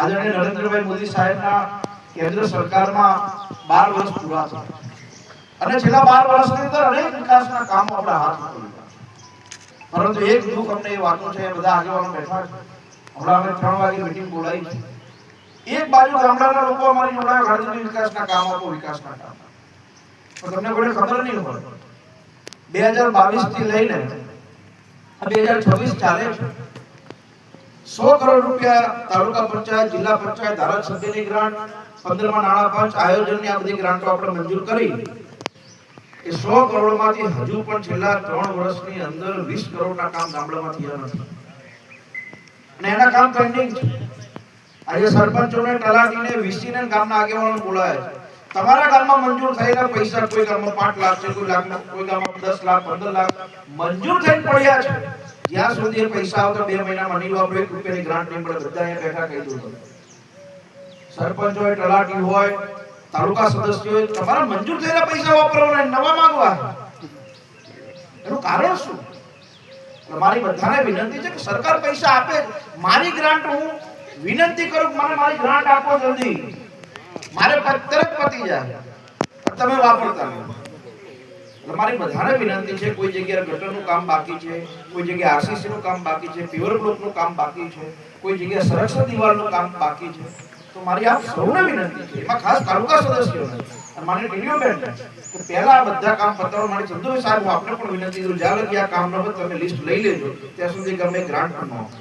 આદરણીય નરેન્દ્રભાઈ મોદી સાહેબના કેન્દ્ર સરકારમાં 12 વર્ષ પૂરા થયા અને છેલ્લા 12 વર્ષની અંદર અનેક વિકાસના કામો આપણા હાથમાં લીધા. પરંતુ એક દુઃખ અમને એ વાતનું છે, બધા આગેવાનો બેઠા છે, હમણાં અમે 3 વાગે મીટિંગ બોલાવી છે. એક બાજુ ગામડાના લોકો અમારી જોડે ઘણા વિકાસના કામ આપો, વિકાસના કામ, પણ તમને કોઈ ખબર નહીં હોય 2022 થી લઈને 2026 ચાલે છે. 100 કરોડ રૂપિયા તાલુકા પંચાયત, જિલ્લા પંચાયત, ધારાસભ્યની ગ્રાન્ટ, 15માં નાણાં પંચ આયોજનની આ બધી ગ્રાન્ટો આપણે મંજૂર કરી. એ 100 કરોડમાંથી હજુ પણ છેલ્લા 3 વર્ષની અંદર 20 કરોડના કામ ગામડામાં થયા નથી અને એના કામ પેન્ડિંગ છે. આજે સરપંચોને, તલાટીને, વીસીને ગામના આગેવાનો બોલાયા છે. તમારા ગામમાં મંજૂર થયેલા પૈસા કોઈ ગામમાં 5 લાખ છે, કોઈ ગામમાં 10 લાખ, 15 લાખ મંજૂર થઈને પડ્યા છે. જ્યાં સુધી એ પૈસા આવતા 2 મહિનામાં નહીં વાપરે, 1 રૂપિયાની ગ્રાન્ટ નહીં પડે, બધા અહીંયા બેઠા કહી દઉં. સરપંચ હોય, તલાટી હોય, તાલુકા સદસ્ય હોય, તમારા મંજૂર થયેલા પૈસા વાપરવાના, નવા માંગવા. એનું કારણ શું? મારી બધાને વિનંતી છે કે સરકાર પૈસા આપે, મારી ગ્રાન્ટ હું વિનંતી કરું, મને મારી ગ્રાન્ટ આપો જલ્દી, મારે તરત પતી જાય, તમે વાપરતા નહીં. મારી બધાને વિનંતી છે, કોઈ જગ્યાએ ગટરનું કામ બાકી છે, કોઈ જગ્યાએ આરસીસી નું કામ બાકી છે, પીવર બ્લોકનું કામ બાકી છે, કોઈ જગ્યાએ સંરક્ષણ દિવાલનું કામ બાકી છે, તો મારી આપ સૌને વિનંતી છે, એમાં ખાસ તાલુકા સદસ્યોને અને મારી ટીડીઓ બેન કે પહેલા આ બધા કામ પતાવવા માટે ચંદુભાઈ સાહેબ હું આપને પણ વિનંતી કરું, જ્યાં લગી આ કામ ન હોય તમે લિસ્ટ લઈ લેજો, ત્યાં સુધી ગમે ગ્રાન્ટ પણ ન આપો.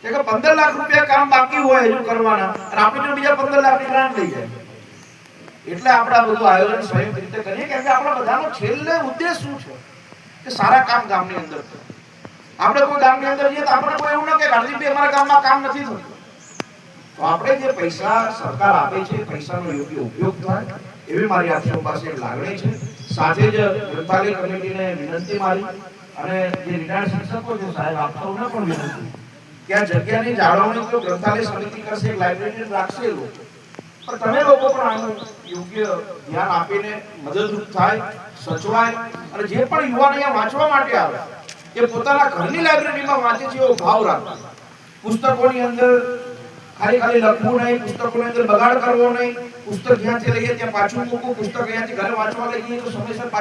કે 15 લાખ રૂપિયા કામ બાકી હોય હજુ કરવાના અને આપણે જો બીજા 15 લાખની ગ્રાન્ટ લઈ જાય, એટલે આપણે આ બધું આયોજન સંયુક્ત રીતે કરીએ. કેમ કે આપણા બધાનો છેલ્લે ઉદ્દેશ શું છે કે સારા કામ ગામની અંદર થાય. આપણે કોઈ ગામની અંદર જઈએ તો આપણે કોઈ એવું ન કે ગાંધીભાઈ અમારા ગામમાં કામ નથી થતું, તો આપણે જે પૈસા સરકાર આપે છે પૈસાનો યોગ્ય ઉપયોગ થાય એવી મારી આપ સૌ પાસે લાગણી છે. સાથે જ ગ્રંથાલય કમિટીને વિનંતી મારી અને જે રિટાયર્ડ શિક્ષકો છે સાહેબ આપ સૌને પણ વિનંતી કે આ જગ્યાની જાળવણી તો ગ્રંથાલય સમિતિ કરશે, એક લાઇબ્રેરી રાખશે લોકો, પણ તમે લોકો પણ આનું યોગ્ય ધ્યાન આપીને મદદરૂપ થાય, સચવાય અને જે પણ યુવાન અહીંયા વાંચવા માટે આવે એ પોતાના ઘરની લાઇબ્રેરીમાં વાંચે છે એવો ભાવ રાખે. પુસ્તકોની અંદર ખાલી લખવું નહીં, પુસ્તકોની અંદર બગાડ કરવો નહીં, પુસ્તક જ્યાંથી લઈએ ત્યાં પાછું મૂકવું, પુસ્તક અહીંયાથી ઘરે વાંચવા લઈ જઈએ તો સમયસર પાછું